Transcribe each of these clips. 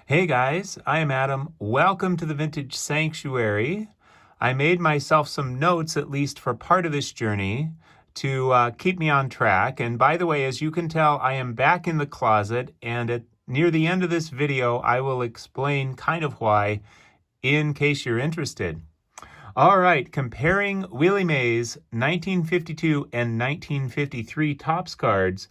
Hey guys, I am Adam. Welcome to the Vintage Sanctuary. I made myself some notes, at least for part of this journey, to keep me on track. And by the way, as you can tell, I am back in the closet, and near the end of this video, I will explain kind of why, in case you're interested. All right, comparing Willie Mays' 1952 and 1953 Topps cards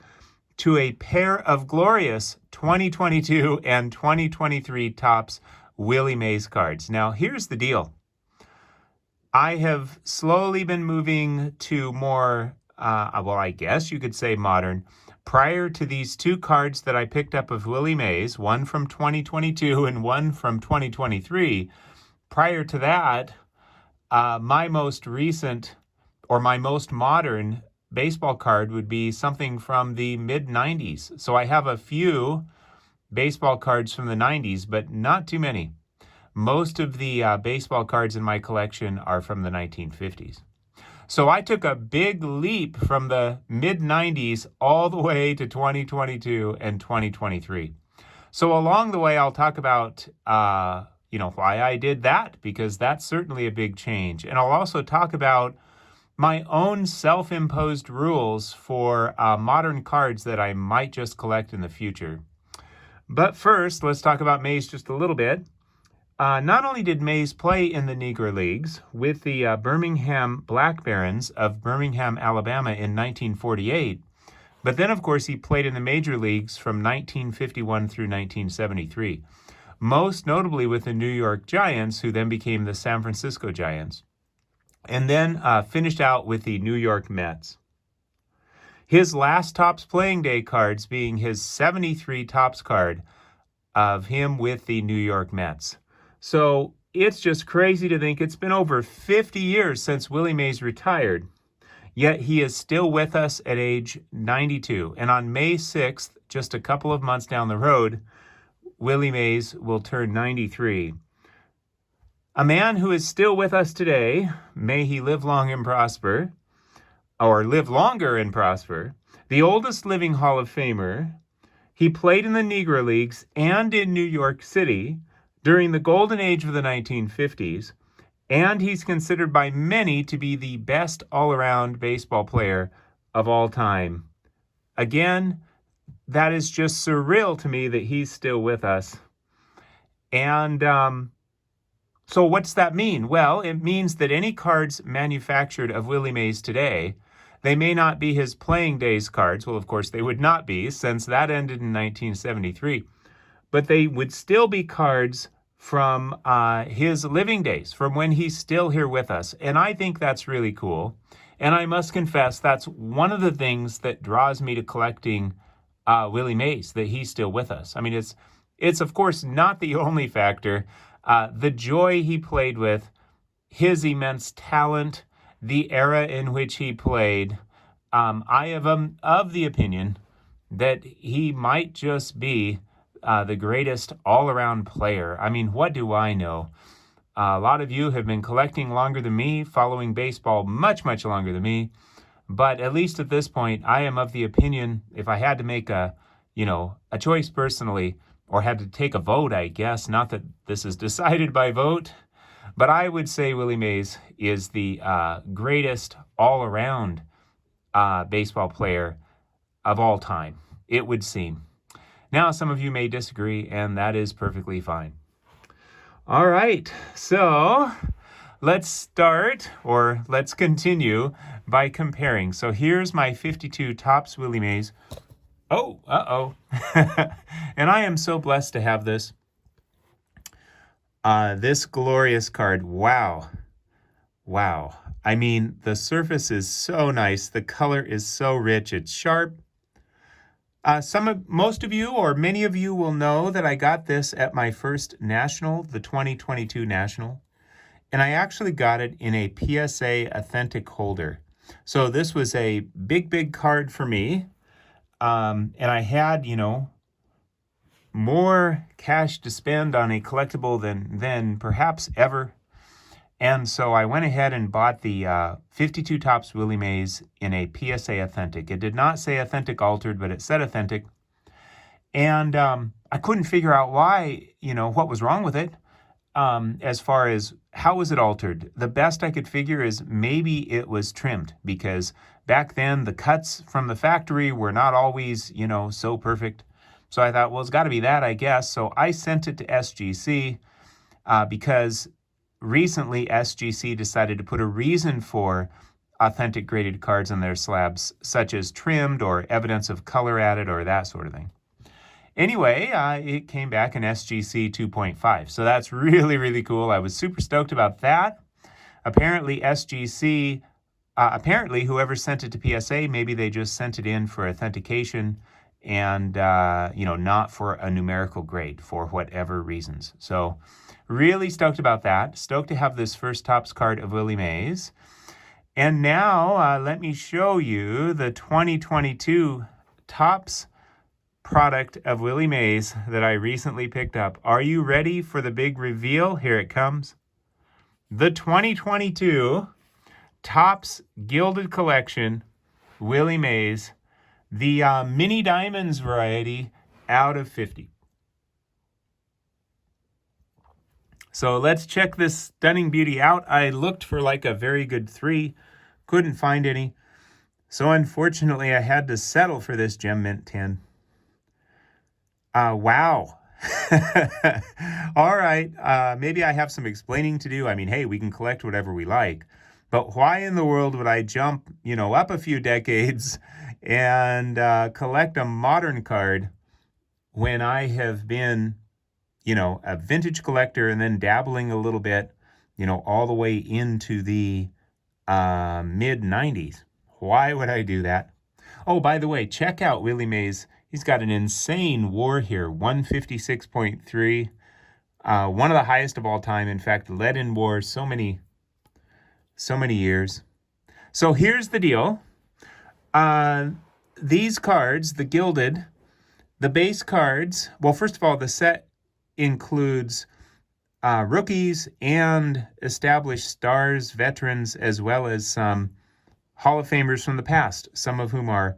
to a pair of glorious 2022 and 2023 Topps Willie Mays cards. Now, here's the deal. I have slowly been moving to more, well, I guess you could say modern. Prior to these two cards that I picked up of Willie Mays, one from 2022 and one from 2023, prior to that, my most recent or my most modern baseball card would be something from the mid-90s. So I have a few baseball cards from the 90s, but not too many. Most of the baseball cards in my collection are from the 1950s. So I took a big leap from the mid-90s all the way to 2022 and 2023. So along the way, I'll talk about why I did that, because that's certainly a big change. And I'll also talk about my own self-imposed rules for modern cards that I might just collect in the future. But first, let's talk about Mays just a little bit. Not only did Mays play in the Negro Leagues with the Birmingham Black Barons of Birmingham, Alabama in 1948, but then, of course, he played in the major leagues from 1951 through 1973, most notably with the New York Giants, who then became the San Francisco Giants, and then finished out with the New York Mets. His last Topps playing day cards being his 73 Topps card of him with the New York Mets. So it's just crazy to think it's been over 50 years since Willie Mays retired, yet he is still with us at age 92. And on May 6th, just a couple of months down the road, Willie Mays will turn 93. A man who is still with us today, may he live long and prosper, or live longer and prosper, the oldest living Hall of Famer. He played in the Negro Leagues and in New York City during the golden age of the 1950s, and he's considered by many to be the best all-around baseball player of all time. Again, that is just surreal to me that he's still with us. And so what's that mean? Well, it means that any cards manufactured of Willie Mays today, they may not be his playing days cards. Well, of course, they would not be, since that ended in 1973. But they would still be cards from his living days, from when he's still here with us. And I think that's really cool. And I must confess, that's one of the things that draws me to collecting Willie Mays, that he's still with us. I mean, it's of course not the only factor. The joy he played with, his immense talent, the era in which he played, I am of the opinion that he might just be the greatest all-around player. I mean, what do I know? A lot of you have been collecting longer than me, following baseball much, much longer than me. But at least at this point, I am of the opinion, if I had to make a choice personally, or had to take a vote, I guess, not that this is decided by vote, but I would say Willie Mays is the greatest all-around baseball player of all time, it would seem. Now, some of you may disagree, and that is perfectly fine. All right, so let's start, or let's continue by comparing. So here's my 52 Topps Willie Mays. Oh, uh-oh. And I am so blessed to have this. This glorious card. Wow. Wow. I mean, the surface is so nice. The color is so rich. It's sharp. Most of you, or many of you, will know that I got this at my first National, the 2022 National. And I actually got it in a PSA Authentic holder. So this was a big, big card for me. And I had, more cash to spend on a collectible than perhaps ever. And so I went ahead and bought the 52 Topps Willie Mays in a PSA Authentic. It did not say Authentic Altered, but it said Authentic. And I couldn't figure out why, what was wrong with it. As far as how was it altered? The best I could figure is maybe it was trimmed, because back then the cuts from the factory were not always, so perfect. So I thought, well, it's got to be that, I guess. So I sent it to SGC because recently SGC decided to put a reason for authentic graded cards on their slabs, such as trimmed or evidence of color added or that sort of thing. Anyway, it came back in SGC 2.5. So that's really, really cool. I was super stoked about that. Apparently SGC, whoever sent it to PSA, maybe they just sent it in for authentication and, not for a numerical grade for whatever reasons. So really stoked about that. Stoked to have this first Topps card of Willie Mays. And now let me show you the 2022 Topps product of Willie Mays that I recently picked up. Are you ready for the big reveal? Here it comes. The 2022 Topps Gilded Collection Willie Mays, the Mini Diamonds variety out of 50. So let's check this stunning beauty out. I looked for like a very good 3, couldn't find any. So unfortunately I had to settle for this Gem Mint 10. Wow. All right. Maybe I have some explaining to do. I mean, hey, we can collect whatever we like. But why in the world would I jump, up a few decades and collect a modern card when I have been, a vintage collector and then dabbling a little bit, all the way into the mid-90s? Why would I do that? Oh, by the way, check out Willie Mays. He's got an insane war here, 156.3, one of the highest of all time. In fact, led in war so many years. So here's the deal. These cards, the gilded, the base cards, well, first of all, the set includes rookies and established stars, veterans, as well as some Hall of Famers from the past, some of whom are,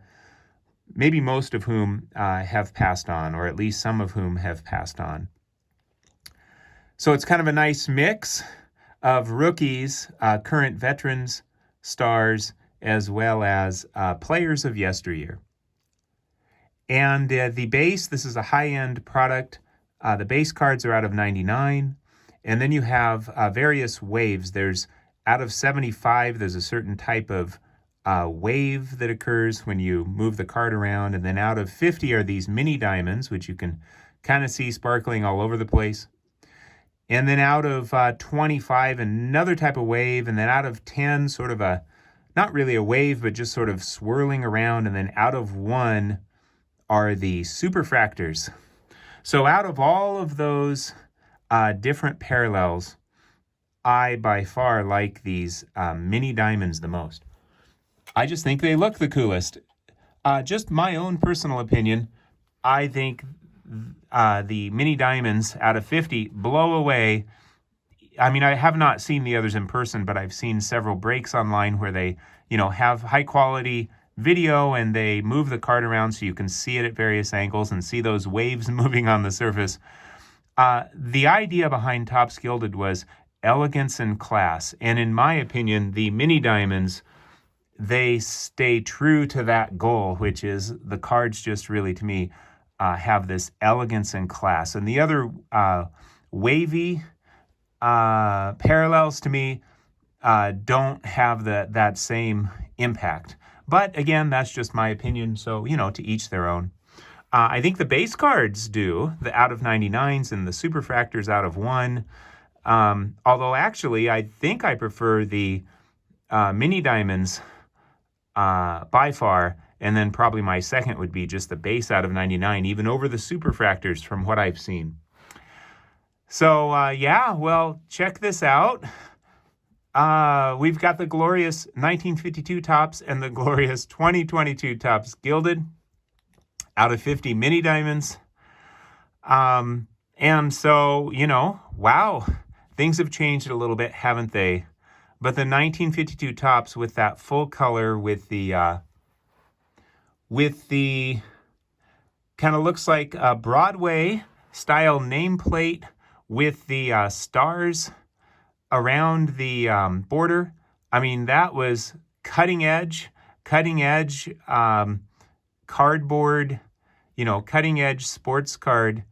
maybe most of whom have passed on, or at least some of whom have passed on. So it's kind of a nice mix of rookies, current veterans, stars, as well as players of yesteryear. And the base, this is a high-end product. The base cards are out of 99. And then you have various waves. There's out of 75, there's a certain type of wave that occurs when you move the card around. And then out of 50 are these mini diamonds, which you can kind of see sparkling all over the place. And then out of 25, another type of wave. And then out of 10, sort of a, not really a wave, but just sort of swirling around. And then out of 1 are the superfractors. So out of all of those different parallels, I by far like these mini diamonds the most. I just think they look the coolest. Just my own personal opinion, I think the mini diamonds out of 50 blow away. I mean, I have not seen the others in person, but I've seen several breaks online where they, have high quality video and they move the card around so you can see it at various angles and see those waves moving on the surface. The idea behind Topps Gilded was elegance and class. And in my opinion, the mini diamonds, they stay true to that goal, which is the cards just really, to me, have this elegance and class. And the other wavy parallels, to me, don't have that same impact. But again, that's just my opinion, so, to each their own. I think the base cards do, the out of 99s and the superfractors out of 1. Although actually, I think I prefer the mini diamonds by far, and then probably my second would be just the base out of 99, even over the superfractors from what I've seen. So yeah, well, check this out. We've got the glorious 1952 Topps and the glorious 2022 Topps Gilded out of 50 mini diamonds. And so, wow, things have changed a little bit, haven't they? But the 1952 Topps with that full color, with the Kind of looks like a Broadway style nameplate with the stars around the border. I mean, that was cutting edge cardboard, cutting edge sports card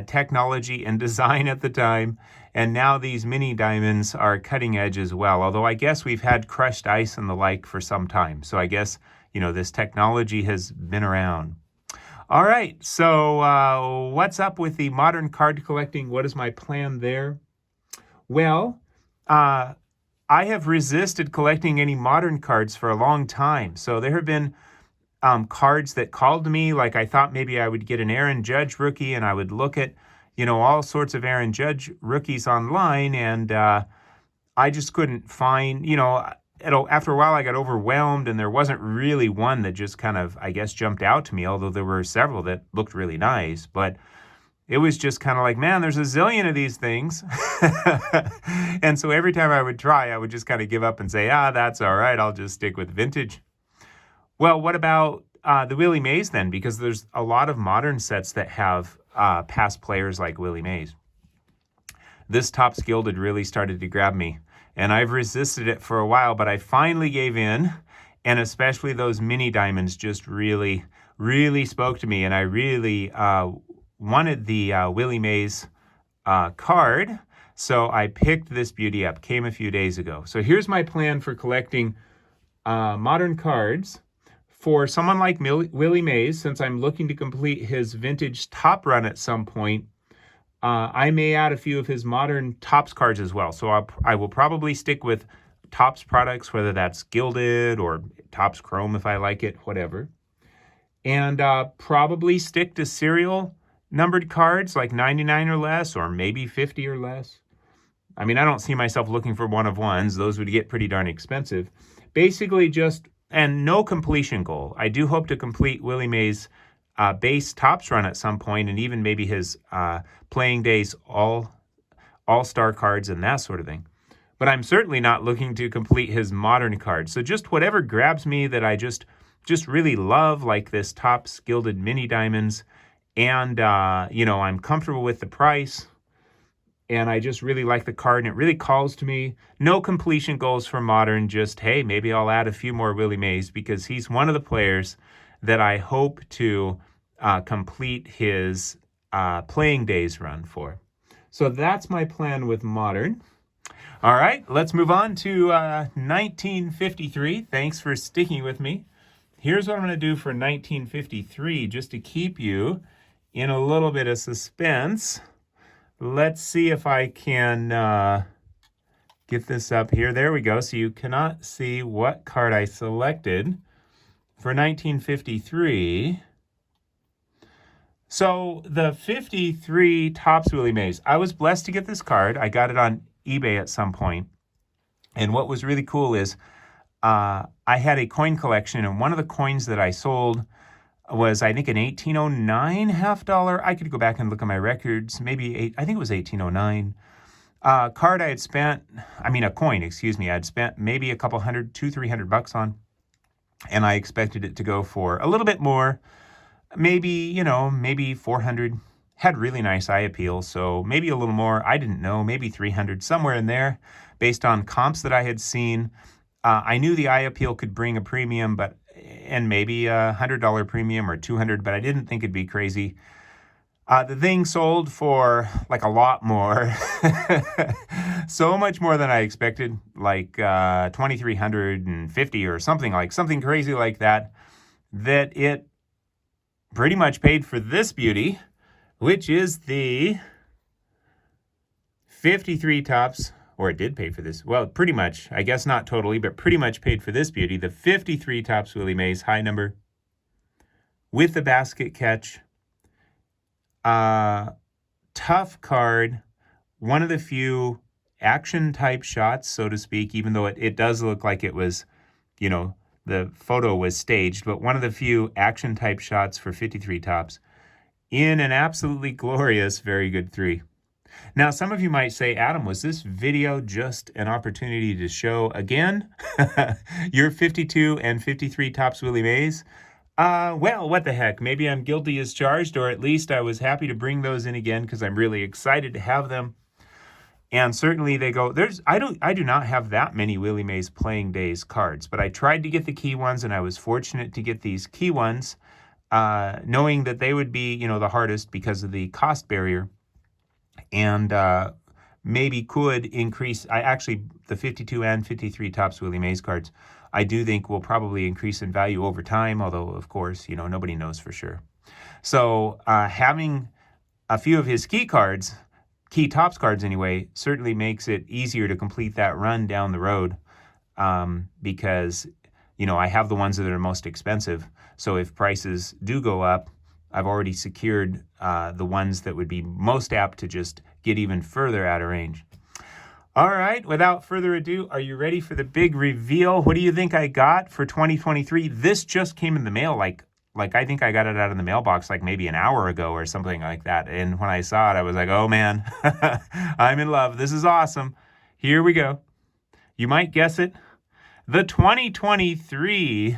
technology and design at the time. And now these mini diamonds are cutting edge as well. Although I guess we've had crushed ice and the like for some time. So I guess, this technology has been around. All right, so what's up with the modern card collecting? What is my plan there? Well, I have resisted collecting any modern cards for a long time. So there have been cards that called to me, like I thought maybe I would get an Aaron Judge rookie, and I would look at, all sorts of Aaron Judge rookies online, and I just couldn't find, after a while I got overwhelmed, and there wasn't really one that just kind of, I guess, jumped out to me, although there were several that looked really nice. But it was just kind of like, man, there's a zillion of these things. And so every time I would try, I would just kind of give up and say, that's all right, I'll just stick with vintage. Well, what about the Willie Mays then? Because there's a lot of modern sets that have past players like Willie Mays. This Topps Gilded really started to grab me. And I've resisted it for a while, but I finally gave in. And especially those mini diamonds just really, really spoke to me. And I really wanted the Willie Mays card. So I picked this beauty up. Came a few days ago. So here's my plan for collecting modern cards for someone like Willie Mays. Since I'm looking to complete his vintage top run at some point, I may add a few of his modern Topps cards as well. So I will probably stick with Topps products, whether that's Gilded or Topps Chrome if I like it, whatever. And probably stick to serial numbered cards like 99 or less, or maybe 50 or less. I mean, I don't see myself looking for one of ones. Those would get pretty darn expensive. Basically and no completion goal. I do hope to complete Willie Mays' base Topps run at some point, and even maybe his playing days all-star cards and that sort of thing. But I'm certainly not looking to complete his modern cards. So just whatever grabs me that I just really love, like this Topps Gilded Mini Diamonds, and I'm comfortable with the price, and I just really like the card, and it really calls to me. No completion goals for modern, just, hey, maybe I'll add a few more Willie Mays, because he's one of the players that I hope to complete his playing days run for. So that's my plan with modern. All right, let's move on to 1953. Thanks for sticking with me. Here's what I'm going to do for 1953, just to keep you in a little bit of suspense. Let's see if I can get this up here. There we go. So you cannot see what card I selected for 1953. So the 53 Topps Willie Mays. I was blessed to get this card. I got it on eBay at some point. And what was really cool is I had a coin collection, and one of the coins that I sold was, I think, an 1809 half dollar. I could go back and look at my records. I think it was 1809. Card I had spent, a coin, excuse me, I'd spent maybe a couple hundred, $200-300 on. And I expected it to go for a little bit more, maybe 400. Had really nice eye appeal, so maybe a little more. I didn't know, maybe 300, somewhere in there, based on comps that I had seen. I knew the eye appeal could bring a premium, and maybe a $100 premium or $200, but I didn't think it'd be crazy. The thing sold for like a lot more, so much more than I expected, like $2,350 or something crazy like that, that it pretty much paid for this beauty, which is the 53 Topps, or it did pay for this. Well, pretty much, I guess not totally, but pretty much paid for this beauty, the 53 Topps Willie Mays high number with the basket catch. Tough card, one of the few action type shots, so to speak, even though it does look like it was, the photo was staged, but one of the few action type shots for 53 Topps in an absolutely glorious, very good 3. Now, some of you might say, Adam, was this video just an opportunity to show again your 52 and 53 Topps Willie Mays? Well, what the heck? Maybe I'm guilty as charged, or at least I was happy to bring those in again because I'm really excited to have them. And certainly they go, I do not have that many Willie Mays Playing Days cards, but I tried to get the key ones, and I was fortunate to get these key ones, knowing that they would be, the hardest because of the cost barrier, and maybe could increase. The 52 and 53 Topps Willie Mays cards, I do think will probably increase in value over time, although, of course, nobody knows for sure. So having a few of his key Topps cards anyway, certainly makes it easier to complete that run down the road, because, I have the ones that are most expensive. So if prices do go up, I've already secured the ones that would be most apt to just get even further out of range. All right, without further ado, are you ready for the big reveal? What do you think I got for 2023? This just came in the mail like I think I got it out of the mailbox like maybe an hour ago or something like that. And when I saw it, I was like, oh man, I'm in love. This is awesome. Here we go. You might guess it. The 2023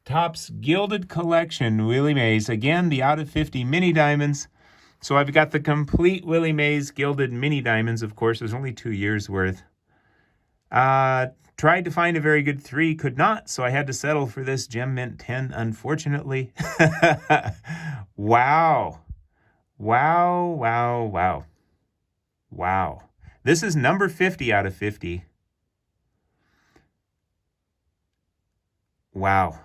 Topps Gilded Collection Willie Mays. Again, the out of 50 mini diamonds. So I've got the complete Willie Mays Gilded mini diamonds. Of course, there's only 2 years worth. Tried to find a very good 3, could not, so I had to settle for this Gem Mint 10, unfortunately. Wow. Wow, wow, wow. Wow. This is number 50 out of 50. Wow.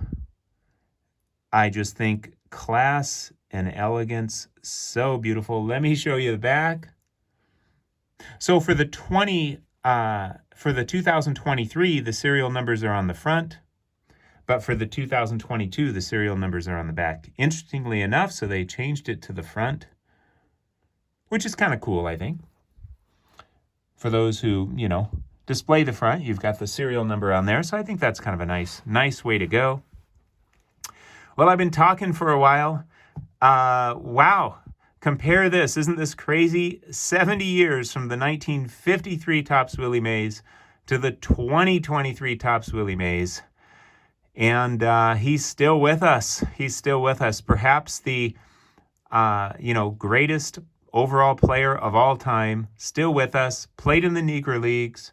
I just think class and elegance, so beautiful. Let me show you the back. So for the 2023, the serial numbers are on the front, but for the 2022, the serial numbers are on the back. Interestingly enough, so they changed it to the front, which is kind of cool, I think. For those who, display the front, you've got the serial number on there, so I think that's kind of a nice way to go. Well, I've been talking for a while. Wow. Compare this. Isn't this crazy? 70 years from the 1953 Topps Willie Mays to the 2023 Topps Willie Mays. And he's still with us. He's still with us. Perhaps the, greatest overall player of all time. Still with us. Played in the Negro Leagues.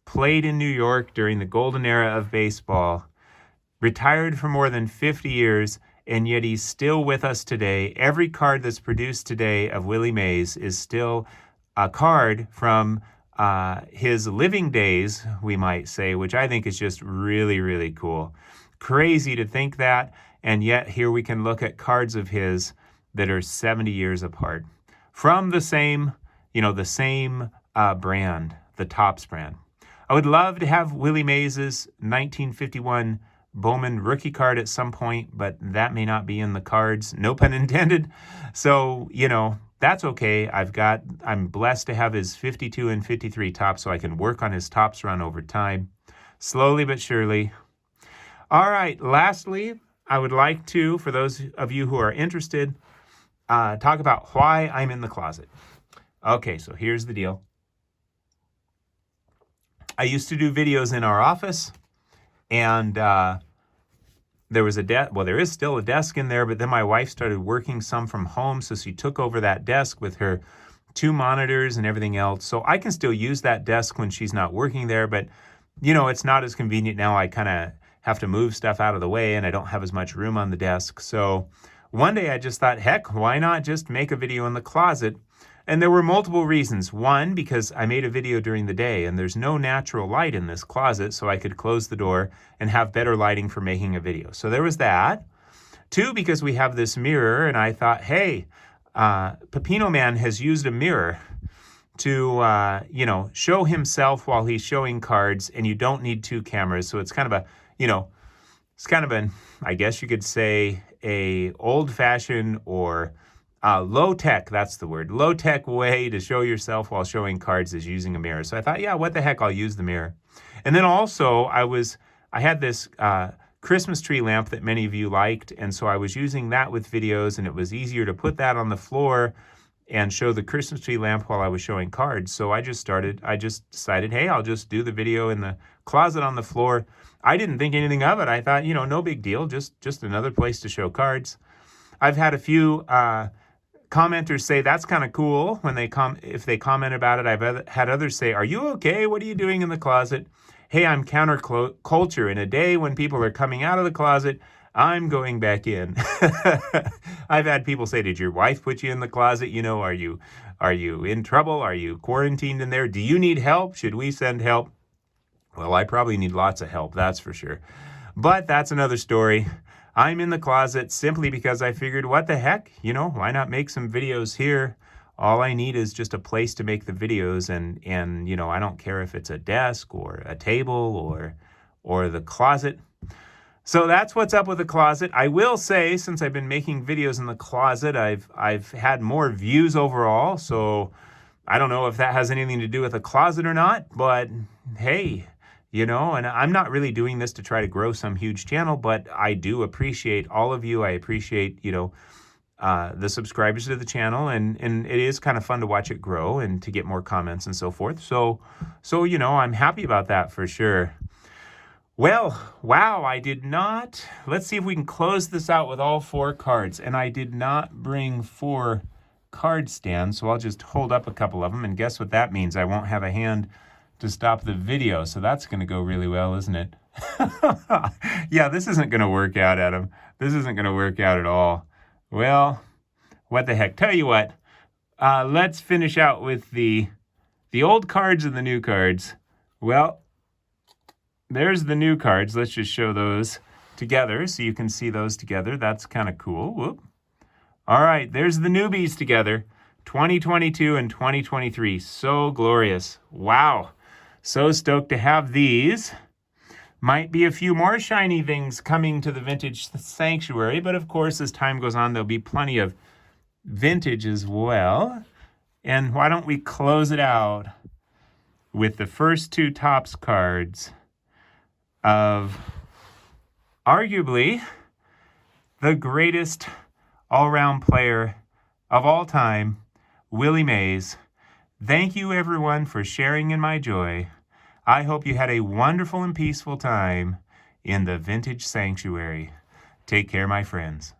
Played in New York during the golden era of baseball. Retired for more than 50 years. And yet he's still with us today. Every card that's produced today of Willie Mays is still a card from his living days, we might say, which I think is just really, really cool. Crazy to think that, and yet here we can look at cards of his that are 70 years apart. From the same brand, the Topps brand. I would love to have Willie Mays's 1951 Bowman rookie card at some point, but that may not be in the cards. No pun intended. So, that's okay. I'm blessed to have his 52 and 53 Topps, so I can work on his Topps run over time. Slowly but surely. All right. Lastly, I would like to, for those of you who are interested, talk about why I'm in the closet. Okay, so here's the deal. I used to do videos in our office, and there was there is still a desk in there, but then my wife started working some from home, so she took over that desk with her 2 monitors and everything else. So I can still use that desk when she's not working there, but, it's not as convenient now. I kind of have to move stuff out of the way, and I don't have as much room on the desk. So one day I just thought, heck, why not just make a video in the closet? And there were multiple reasons. One, because I made a video during the day and there's no natural light in this closet, so I could close the door and have better lighting for making a video. So there was that. 2, because we have this mirror, and I thought, hey, Pepino Man has used a mirror to, show himself while he's showing cards, and you don't need 2 cameras. So it's kind of I guess you could say, a old-fashioned or low-tech, that's the word, low-tech way to show yourself while showing cards is using a mirror. So I thought, yeah, what the heck, I'll use the mirror. And then also, I had this Christmas tree lamp that many of you liked, and so I was using that with videos, and it was easier to put that on the floor and show the Christmas tree lamp while I was showing cards. So I just decided, hey, I'll just do the video in the closet on the floor. I didn't think anything of it. I thought, no big deal, just another place to show cards. I've had a few commenters say that's kind of cool when if they comment about it. I've had others say, are you okay? What are you doing in the closet? Hey, I'm counterculture. In a day when people are coming out of the closet, I'm going back in. I've had people say, did your wife put you in the closet? Are you in trouble? Are you quarantined in there? Do you need help? Should we send help? Well, I probably need lots of help, that's for sure. But that's another story. I'm in the closet simply because I figured, what the heck? Why not make some videos here? All I need is just a place to make the videos, and I don't care if it's a desk or a table or the closet. So that's what's up with the closet. I will say, since I've been making videos in the closet, I've had more views overall. So I don't know if that has anything to do with the closet or not, but hey, and I'm not really doing this to try to grow some huge channel, but I do appreciate all of you. I appreciate, the subscribers to the channel, and it is kind of fun to watch it grow and to get more comments and so forth. So I'm happy about that for sure. Well, wow, let's see if we can close this out with all 4 cards. And I did not bring 4 card stands, so I'll just hold up a couple of them, and guess what that means? I won't have a hand to stop the video, so that's going to go really well, isn't it? Yeah, this isn't going to work out, Adam. This isn't going to work out at all. Well, what the heck? Tell you what, let's finish out with the old cards and the new cards. Well, there's the new cards. Let's just show those together so you can see those together. That's kind of cool. Whoop. All right, there's the newbies together, 2022 and 2023. So glorious. Wow. So stoked to have these. Might be a few more shiny things coming to the Vintage Sanctuary, but of course, as time goes on, there'll be plenty of vintage as well. And why don't we close it out with the first 2 Topps cards of arguably the greatest all-round player of all time, Willie Mays. Thank you, everyone, for sharing in my joy. I hope you had a wonderful and peaceful time in the Vintage Sanctuary. Take care, my friends.